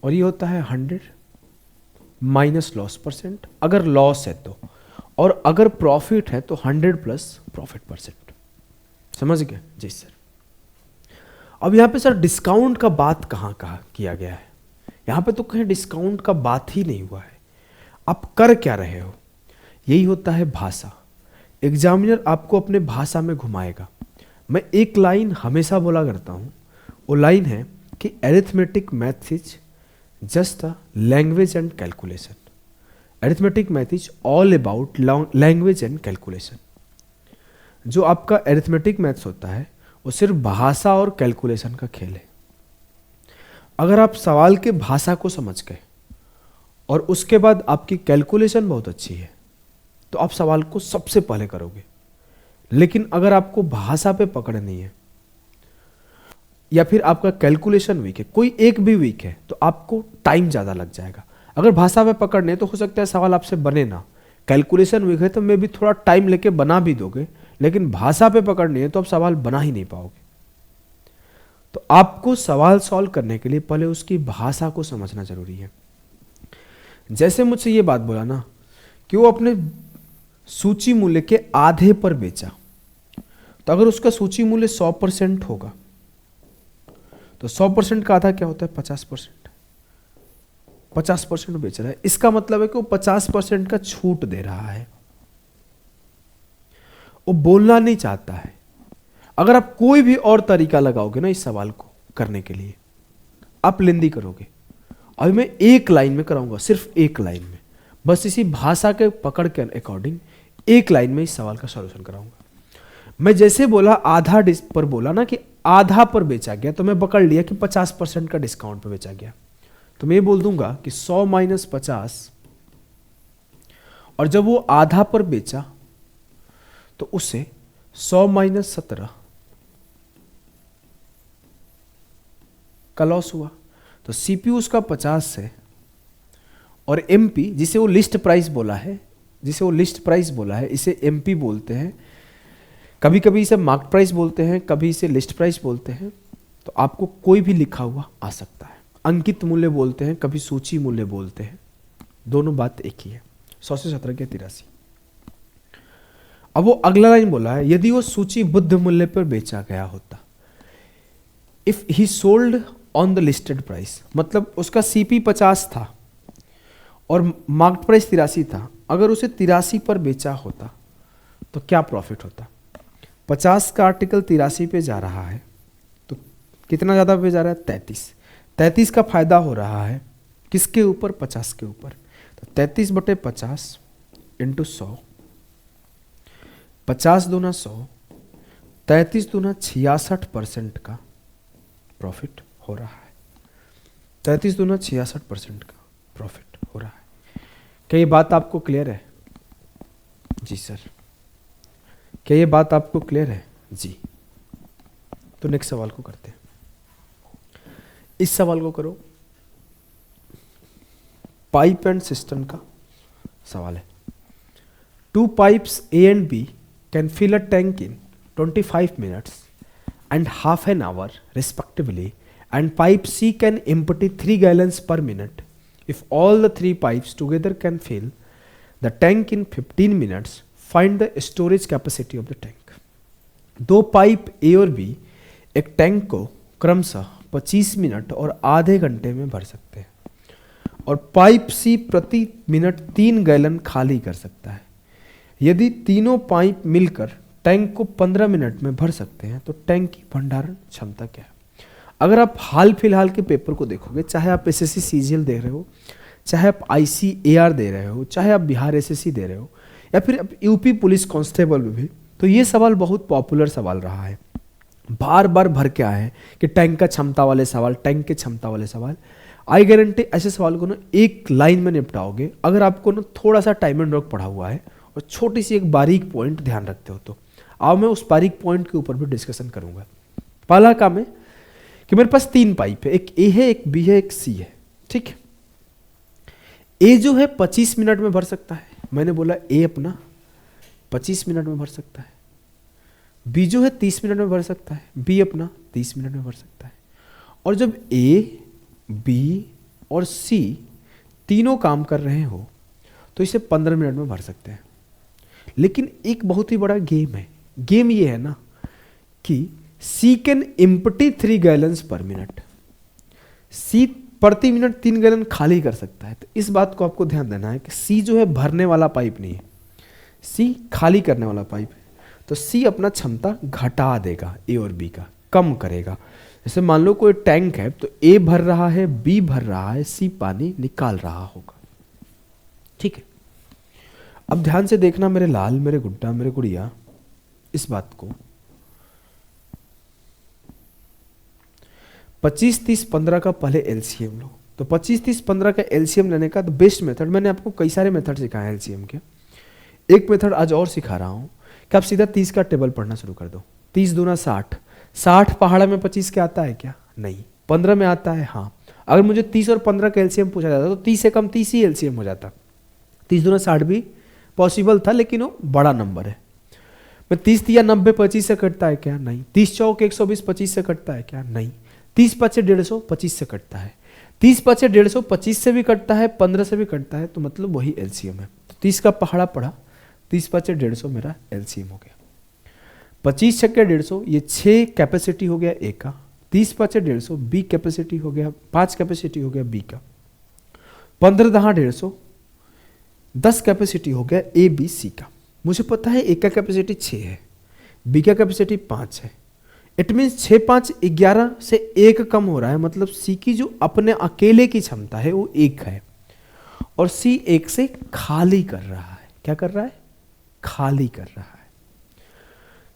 और ये होता है 100 माइनस लॉस परसेंट अगर लॉस है तो, और अगर प्रॉफिट है तो 100 प्लस प्रॉफिट परसेंट। समझ गए? जी सर। अब यहाँ पे सर डिस्काउंट का बात कहाँ किया गया है? यहाँ पे तो कहीं डिस्काउंट का बात ही नहीं हुआ है। आप कर क्या रहे हो? यही होता है भाषा। एग्जामिनर आपको अपने भाषा में घुमाएगा। मैं एक लाइन हमेशा बोला करता हूँ, वो लाइन है कि arithmetic math is just a language and calculation. Arithmetic math is all about language and calculation. जो आपका अरिथमेटिक मैथ्स होता है वो सिर्फ भाषा और कैलकुलेशन का खेल है। अगर आप सवाल के भाषा को समझ गए और उसके बाद आपकी कैलकुलेशन बहुत अच्छी है तो आप सवाल को सबसे पहले करोगे। लेकिन अगर आपको भाषा पे पकड़ नहीं है या फिर आपका कैलकुलेशन वीक है, कोई एक भी वीक है, तो आपको टाइम ज़्यादा लग जाएगा। अगर भाषा पे पकड़ने तो हो सकता है सवाल आपसे बने ना, कैलकुलेशन वीक है तो मे भी थोड़ा टाइम लेके बना भी दोगे, लेकिन भाषा पे पकड़नी है तो आप सवाल बना ही नहीं पाओगे। तो आपको सवाल सॉल्व करने के लिए पहले उसकी भाषा को समझना जरूरी है। जैसे मुझसे ये बात बोला ना कि वो अपने सूची मूल्य के आधे पर बेचा, तो अगर उसका सूची मूल्य 100% होगा तो 100% का आधा क्या होता है? 50%। 50% बेच रहा है, इसका मतलब है कि वो 50% का छूट दे रहा है। वो बोलना नहीं चाहता है। अगर आप कोई भी और तरीका लगाओगे ना इस सवाल को करने के लिए, आप लेंदी करोगे। अभी मैं एक लाइन में कराऊंगा, सिर्फ एक लाइन में, बस इसी भाषा के पकड़ के अकॉर्डिंग एक लाइन में इस सवाल का सॉल्यूशन कराऊंगा। मैं जैसे बोला आधा पर बोला ना कि आधा पर बेचा गया, तो मैं पकड़ लिया कि 50% का डिस्काउंट पर बेचा गया, तो मैं ये बोल दूंगा कि 100 माइनस 50, और जब वो आधा पर बेचा तो उसे 100 माइनस 17 का लॉस हुआ। तो सीपीयू उसका 50 है और एमपी जिसे वो लिस्ट प्राइस बोला है, इसे एमपी बोलते हैं। कभी कभी इसे मार्क प्राइस बोलते हैं, कभी इसे लिस्ट प्राइस बोलते हैं। तो आपको कोई भी लिखा हुआ आ सकता है। अंकित मूल्य बोलते हैं, कभी सूची मूल्य बोलते हैं, दोनों बात एक ही है। 100 से 17 के 83। अब वो अगला लाइन बोला है, यदि वो सूचीबद्ध मूल्य पर बेचा गया होता, if he sold on the listed price, मतलब उसका सीपी 50 था और मार्केट प्राइस 83 था। अगर उसे 83 पर बेचा होता तो क्या प्रॉफिट होता? 50 का आर्टिकल 83 पे जा रहा है तो कितना ज़्यादा पे जा रहा है? 33 का फायदा हो रहा है किसके ऊपर? 50 के ऊपर। तो 33/50 इंटू 100, 50 दूना 100, 33 दूना 66% का प्रॉफिट हो रहा है। 33 दूना 66% का प्रॉफिट हो रहा है। क्या ये बात आपको क्लियर है? जी सर। क्या ये बात आपको क्लियर है? जी। तो नेक्स्ट सवाल को करते हैं। इस सवाल को करो, पाइप एंड सिस्टम का सवाल है। 2 pipes A and B can fill a tank in 25 minutes and half an hour respectively, and pipe C can empty 3 gallons per minute. If all the 3 pipes together can fill the tank in 15 minutes, find the storage capacity of the tank. 2 pipe A और B एक tank को क्रमशः 25 minute और आधे घंटे में भर सकते हैं, और पाइप C प्रति मिनट 3 गैलन खाली कर सकता है। यदि तीनों पाइप मिलकर टैंक को 15 मिनट में भर सकते हैं, तो टैंक की भंडारण क्षमता क्या है? अगर आप हाल फिलहाल के पेपर को देखोगे, चाहे आप एसएससी सीजीएल दे रहे हो, चाहे आप आईसीएआर दे रहे हो, चाहे आप बिहार एसएससी दे रहे हो, या फिर आप यूपी पुलिस कांस्टेबल में भी, तो ये सवाल बहुत पॉपुलर सवाल रहा है, बार बार भर के आए हैं कि टैंक का क्षमता वाले सवाल, टैंक के क्षमता वाले सवाल। आई गारंटी ऐसे सवाल को ना एक लाइन में निपटाओगे अगर आपको ना थोड़ा सा टाइम एंड वर्क पढ़ा हुआ है और छोटी सी एक बारीक पॉइंट ध्यान रखते हो तो। अब मैं उस बारीक पॉइंट के ऊपर भी डिस्कशन करूंगा। पहला काम है कि मेरे पास 3 पाइप है, एक ए है, एक बी है, एक सी है, ठीक है। ए जो है 25 मिनट में भर सकता है, मैंने बोला ए अपना 25 मिनट में भर सकता है। बी जो है 30 मिनट में भर सकता है, बी अपना 30 मिनट में भर सकता है। और जब ए, बी और सी तीनों काम कर रहे हो तो इसे 15 मिनट में भर सकते हैं। लेकिन एक बहुत ही बड़ा गेम है, गेम ये है ना कि she can empty 3 gallons per minute, she प्रति मिनट 3 गैलन खाली कर सकता है। तो इस बात को आपको ध्यान देना है कि सी जो है भरने वाला पाइप नहीं है, सी खाली करने वाला पाइप है। तो सी अपना क्षमता घटा देगा, ए और बी का कम करेगा। जैसे मान लो कोई टैंक है तो ए भर रहा है, बी भर रहा है, सी पानी निकाल रहा होगा, ठीक है। अब ध्यान से देखना मेरे लाल, मेरे गुड्डा, मेरे गुड़िया, इस बात को 25, 30, 15 का पहले एलसीएम लो। तो 25, 30, 15 का एलसीएम लेने का तो बेस्ट मेथड, मैंने आपको कई सारे मेथड सिखाए एलसीएम के, एक मेथड आज और सिखा रहा हूं कि आप सीधा 30 का टेबल पढ़ना शुरू कर दो। 30 दूना 60, 60 पहाड़ा में 25 के आता है क्या? नहीं। 15 में आता है? हाँ। अगर मुझे 30 और 15 का एलसीएम पूछा जाता तो 30 से कम 30 ही एलसीएम हो जाता। 30 दूना 60 भी पॉसिबल था, लेकिन वो बड़ा नंबर है। मैं 30 दिया 90 25 से कटता है क्या? नहीं। 30 चौक 120 25 से कटता है क्या? नहीं। 30 5 150 25 से कटता है। 30 5 150 25 से भी कटता है, 15 से भी कटता है, तो मतलब वही एलसीएम है। तो 30 का पहाड़ा पड़ा, 30 5 150 मेरा एलसीएम हो गया। 25 छक्के 150, ये 6 कैपेसिटी हो गया ए का। 30 5 150 बी कैपेसिटी हो गया, 5 कैपेसिटी हो गया बी का। 15 दहा 150, 10 कैपेसिटी हो गया ए बी सी का। मुझे पता है ए का कैपेसिटी 6 है, बी का कैपेसिटी 5 है। इट मीन्स 6 5 11 से 1 कम हो रहा है, मतलब सी की जो अपने अकेले की क्षमता है वो 1 है और सी 1 से खाली कर रहा है। क्या कर रहा है? खाली कर रहा है।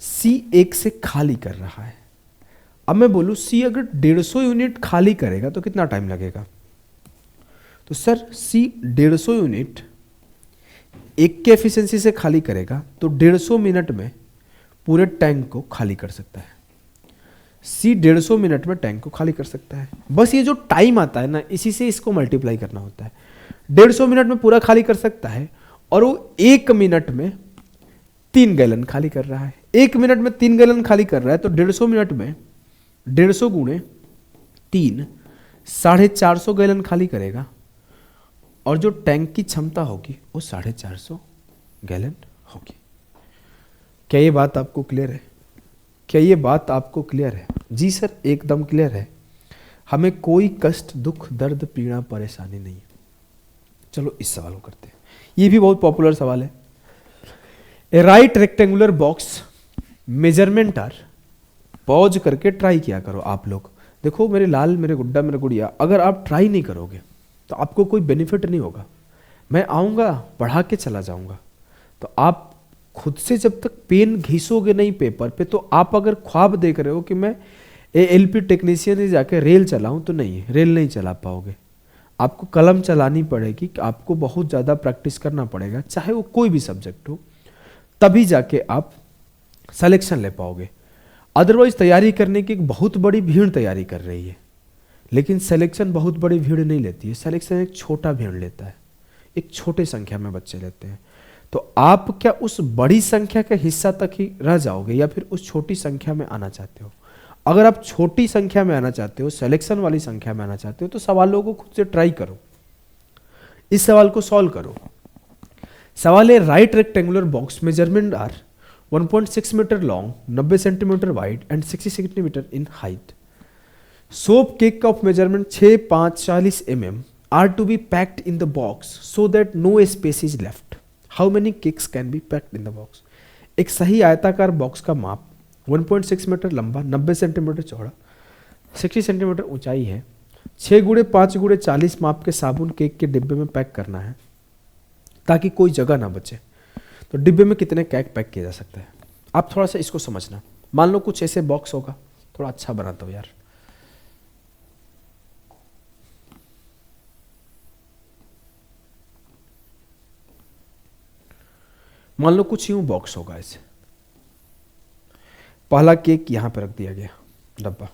सी 1 से खाली कर रहा है। अब मैं बोलूं सी अगर 150 यूनिट खाली करेगा तो कितना टाइम लगेगा? तो सर सी 150 यूनिट 1 के एफिशिएंसी से खाली करेगा तो 150 मिनट में पूरे टैंक को खाली कर सकता है। सी 150 मिनट में टैंक को खाली कर सकता है। बस ये जो टाइम आता है ना, इसी से इसको मल्टीप्लाई करना होता है। 150 मिनट में पूरा खाली कर सकता है और वो 1 मिनट में 3 गैलन खाली कर रहा है। 1 मिनट में 3 गैलन खाली कर रहा है तो 150 मिनट में 150 गुणे 3 450 गैलन खाली करेगा और जो टैंक की क्षमता होगी वो 450 गैलन होगी। क्या ये बात आपको क्लियर है? क्या ये बात आपको क्लियर है? जी सर, एकदम क्लियर है। हमें कोई कष्ट, दुख, दर्द, पीड़ा, परेशानी नहीं है। चलो इस सवाल को करते हैं। ये भी बहुत पॉपुलर सवाल है। A right rectangular box measurement are, pause करके ट्राई किया करो आप लोग। देखो मेरे लाल, मेरे गुड्डा, मेरे गुड़िया, अगर आप ट्राई नहीं करोगे तो आपको कोई बेनिफिट नहीं होगा। मैं आऊँगा, पढ़ा के चला जाऊँगा, तो आप खुद से जब तक पेन घिसोगे नहीं पेपर पे, तो आप अगर ख्वाब देख रहे हो कि मैं एएलपी टेक्नीशियन से जाके रेल चलाऊं, तो नहीं, रेल नहीं चला पाओगे। आपको कलम चलानी पड़ेगी, आपको बहुत ज़्यादा प्रैक्टिस करना पड़ेगा, चाहे वो कोई भी सब्जेक्ट हो, तभी जाके आप सिलेक्शन ले पाओगे। अदरवाइज तैयारी करने की एक बहुत बड़ी भीड़ तैयारी कर रही है, लेकिन सिलेक्शन बहुत बड़ी भीड़ नहीं लेती है। सिलेक्शन एक छोटा भीड़ लेता है, एक छोटे संख्या में बच्चे लेते हैं। तो आप क्या उस बड़ी संख्या के हिस्सा तक ही रह जाओगे या फिर उस छोटी संख्या में आना चाहते हो? अगर आप छोटी संख्या में आना चाहते हो, सिलेक्शन वाली संख्या में आना चाहते हो, तो सवालों को खुद से ट्राई करो, इस सवाल को सॉल्व करो। सवाल है right rectangular box measurement are 1.6 metre long, 90 centimetre wide and 60 centimetre in height. Soap cake of measurement 6 5 40 mm are to be packed in the box so that no space is left. How many cakes can be packed in the box? एक सही आयताकार box का माप 1.6 metre लंबा, 90 centimetre चौड़ा, 60 centimetre ऊंचाई है, 6 गुणे 5 गुणे 40 माप के साबुन केक के डिब्बे में पैक करना है ताकि कोई जगह ना बचे। तो डिब्बे में कितने केक पैक किया जा सकता है? आप थोड़ा सा इसको समझना। मान लो कुछ ऐसे बॉक्स होगा, थोड़ा अच्छा बनाता हूं यार। मान लो कुछ यूं बॉक्स होगा ऐसे, पहला केक यहां पर रख दिया गया डब्बा,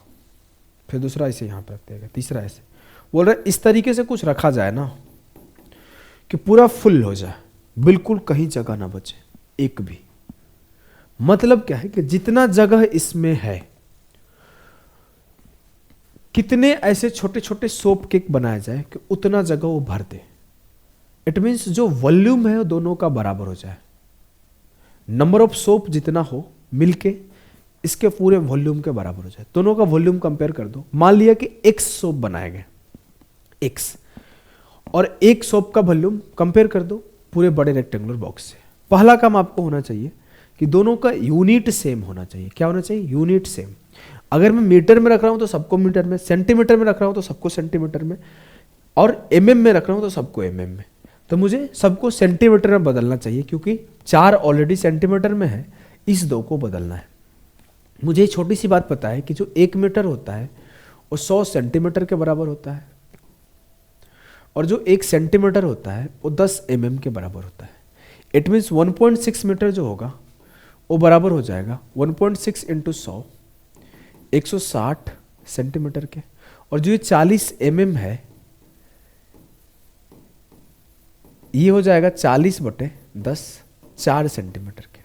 फिर दूसरा ऐसे यहां पर रख दिया गया, तीसरा ऐसे। बोल रहे इस तरीके से कुछ रखा जाए ना कि पूरा फुल हो जाए, बिल्कुल कहीं जगह ना बचे एक भी। मतलब क्या है कि जितना जगह इसमें है, कितने ऐसे छोटे छोटे सोप केक बनाया जाए कि उतना जगह वो भर दे। इट मीन्स जो वॉल्यूम है वो दोनों का बराबर हो जाए। नंबर ऑफ सोप जितना हो मिलके इसके पूरे वॉल्यूम के बराबर हो जाए। दोनों का वॉल्यूम कंपेयर कर दो। मान लिया कि x सोप बनाए गए, x, और एक सोप का वॉल्यूम कंपेयर कर दो पूरे बड़े रेक्टेंगुलर बॉक्स से। पहला काम आपको होना चाहिए कि दोनों का यूनिट सेम होना चाहिए। क्या होना चाहिए? Unit same. अगर मैं मीटर में रख रहा हूं तो सबको मीटर में, सेंटीमीटर में रख रहा हूं तो सबको सेंटीमीटर में, और एमएम में रख रहा हूं तो सबको एमएम में। तो मुझे सबको सेंटीमीटर में बदलना चाहिए क्योंकि 4 ऑलरेडी सेंटीमीटर में है, इस 2 को बदलना है। मुझे एक छोटी सी बात पता है कि जो 1 मीटर होता है वो 100 सेंटीमीटर के बराबर होता है, और जो 1 सेंटीमीटर होता है वो 10 mm के बराबर होता है। इट मीन्स 1.6 मीटर जो होगा वो बराबर हो जाएगा 1.6 इंटू 100, 160 सेंटीमीटर के। और जो ये 40 mm है ये हो जाएगा 40/10, 4 सेंटीमीटर के।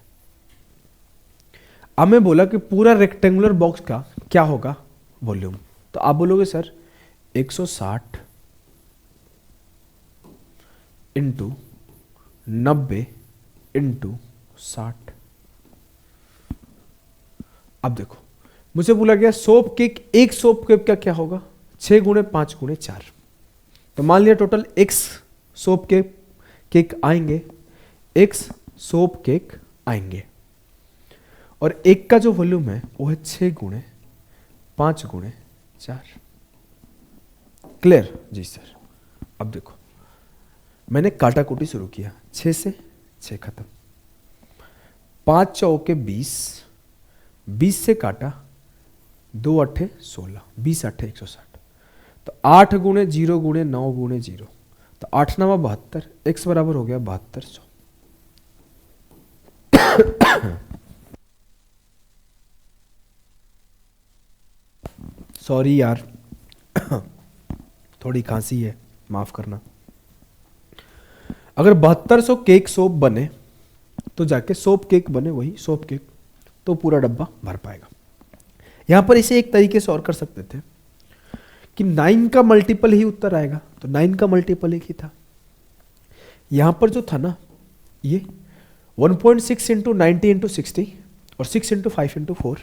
अब मैं बोला कि पूरा रेक्टेंगुलर बॉक्स का क्या होगा वॉल्यूम, तो आप बोलोगे सर 160 इंटू 90 इंटू 60। अब देखो मुझे बोला गया सोप केक, एक सोप केक का क्या होगा? 6 गुणे 5 गुणे 4। तो मान लिया टोटल x सोप केक आएंगे, x सोप केक आएंगे, और एक का जो वॉल्यूम है वो है 6 गुणे 5 गुणे 4। क्लियर? जी सर। अब देखो मैंने काटाकुटी शुरू किया, 6 से 6 खत्म, 5 चौके 20, 20 से काटा, 2 अट्ठे 16, 20 अट्ठे 160। तो 8 गुणे 0 गुणे 9 गुणे 0, तो 8 9 72, x बराबर हो गया 7200। सॉरी यार थोड़ी खांसी है, माफ करना। अगर 7200 केक सोप बने तो जाके सोप केक बने, वही सोप केक, तो पूरा डब्बा भर पाएगा। यहां पर इसे एक तरीके से और कर सकते थे कि 9 का मल्टीपल ही उत्तर आएगा, तो 9 का मल्टीपल एक ही था। यहां पर जो था ना ये 1.6 इंटू 90 इंटू 60 और 6 इंटू 5 इंटू 4,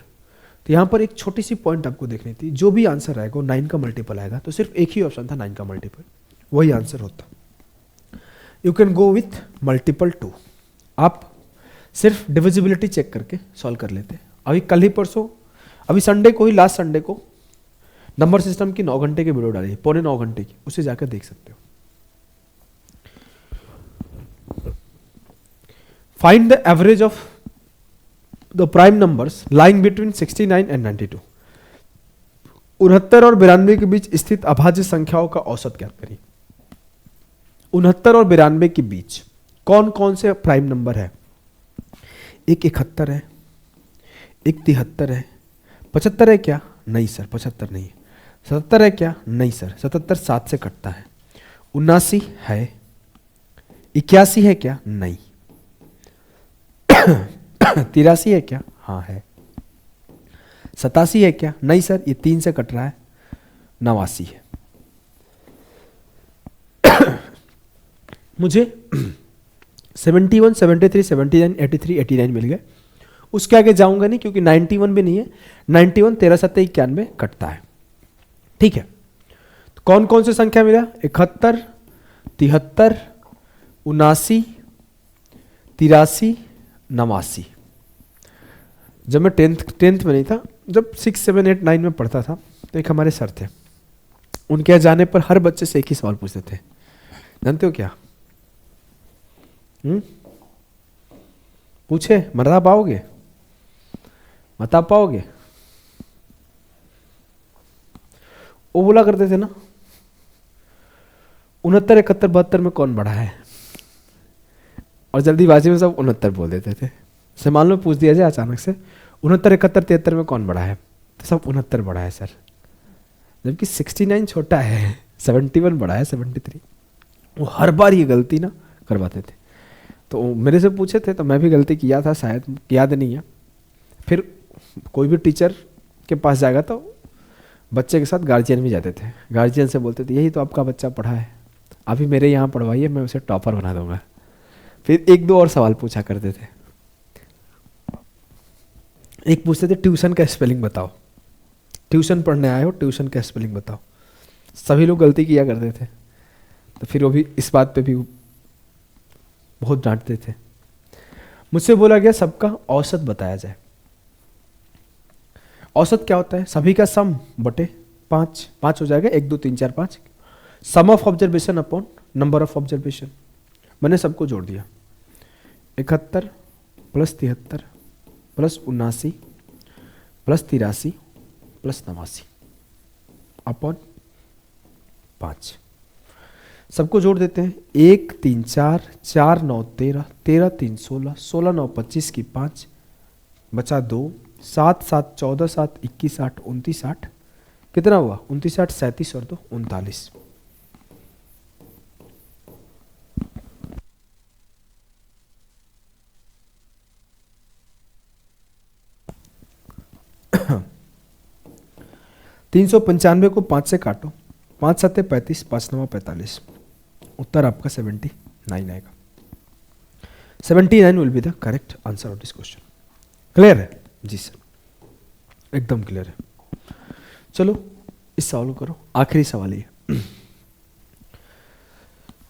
तो यहां पर एक छोटी सी पॉइंट आपको देखनी थी। जो भी आंसर आएगा वो 9 का मल्टीपल आएगा, तो सिर्फ एक ही ऑप्शन था 9 का मल्टीपल, वही आंसर होता। You can go with multiple 2। आप सिर्फ डिविजिबिलिटी चेक करके सॉल्व कर लेते। अभी कल ही परसों, अभी संडे को ही, लास्ट संडे को नंबर सिस्टम की 9 घंटे की वीडियो डाली है, 9.25 घंटे की, उसे जाकर देख सकते हो। Find the average of the prime numbers lying between 69 and 92। 69 और 92 के बीच स्थित अभाज्य संख्याओं का औसत ज्ञात करिए। 69 और 92 के बीच कौन कौन से प्राइम नंबर है? एक 71 है, एक 73 है, 75 है क्या? नहीं सर 75 नहीं है। 77 है क्या? नहीं सर 77 7 से कटता है। 79 है, 81 है क्या? नहीं। 83 है क्या? हाँ है। 87 है क्या? नहीं सर ये 3 से कट रहा है। 89 है। मुझे 71, 73, 79, 83, 89 मिल गए। उसके आगे जाऊंगा नहीं क्योंकि 91 भी नहीं है। 91 13 7 91 कटता है। ठीक है, तो कौन कौन सी संख्या मिला? 71, 73, 79, 83, 89। जब मैं टेंथ में नहीं था, जब 6, 7, 8, 9 में पढ़ता था, तो एक हमारे सर थे, उनके यहाँ जाने पर हर बच्चे से एक ही सवाल पूछते थे, जानते हो क्या? पूछे, बता पाओगे? बता पाओगे? वो बोला करते थे ना, 69, 71, 72 में कौन बड़ा है? और जल्दीबाजी में सब 69 बोल देते थे। से मान लो पूछ दिया जाए अचानक से 69, 71, 73 में कौन बड़ा है, तो सब 69 बड़ा है सर, जबकि 69 छोटा है, 71 बड़ा है, 73। वो हर बार ये गलती ना करवाते थे। तो मेरे से पूछे थे तो मैं भी गलती किया था, शायद याद नहीं है। फिर कोई भी टीचर के पास जाएगा तो बच्चे के साथ गार्जियन भी जाते थे, गार्जियन से बोलते थे यही तो आपका बच्चा पढ़ा है, अभी मेरे यहाँ पढ़वाइए, मैं उसे टॉपर बना दूंगा। फिर 1-2 और सवाल पूछा करते थे। एक पूछते थे ट्यूशन का स्पेलिंग बताओ, ट्यूशन पढ़ने आए हो, ट्यूशन का स्पेलिंग बताओ। सभी लोग गलती किया करते थे, तो फिर वो भी इस बात पे भी बहुत डांटते थे। मुझसे बोला गया सबका औसत बताया जाए। औसत क्या होता है? सभी का सम बटे 5 हो जाएगा, 1, 2, 3, 4, 5। Sum of observation upon number of observation. मैंने सबको जोड़ दिया, 71 + 73 + 79 + 83 + 89 अपॉन 5। सबको जोड़ देते हैं, 1, 3, 4, 4, 9, 13, 13, 3, 16, 16, 9, 25 की 5, बचा 2, 7, 7, 14, 7, 21, 8, 29, 8, कितना हुआ? 29, 8, 37 और 2, 39। $395 को 5 से काटो, 5 7 35, 5 9 45, उत्तर आपका 79 आएगा। 79 will be the correct answer of this question. Clear है? जी सर, एकदम क्लियर है। चलो इस सवाल को करो, आखिरी सवाल ये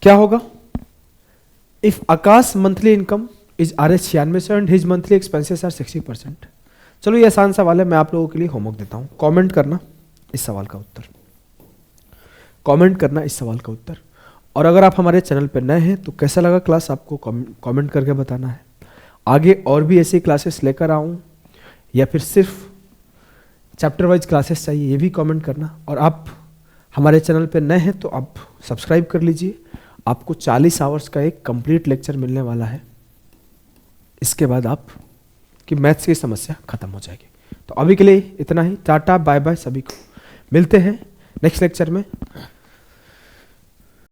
क्या होगा? If Akash monthly income is Rs 96 and his monthly expenses are 60%। चलो ये आसान सवाल है, मैं आप लोगों के लिए होमवर्क देता हूं। कमेंट करना इस सवाल का उत्तर, कमेंट करना इस सवाल का उत्तर। और अगर आप हमारे चैनल पर नए हैं तो कैसा लगा क्लास आपको कमेंट करके बताना है। आगे और भी ऐसी क्लासेस लेकर आऊं या फिर सिर्फ चैप्टर वाइज क्लासेस चाहिए, ये भी कमेंट करना। और आप हमारे चैनल पर नए हैं तो आप सब्सक्राइब कर लीजिए। आपको 40 आवर्स का एक कंप्लीट लेक्चर मिलने वाला है। इसके बाद आप कि मैथ्स की समस्या खत्म हो जाएगी। तो अभी के लिए इतना ही, टाटा बाय बाय सभी को, मिलते हैं नेक्स्ट लेक्चर में।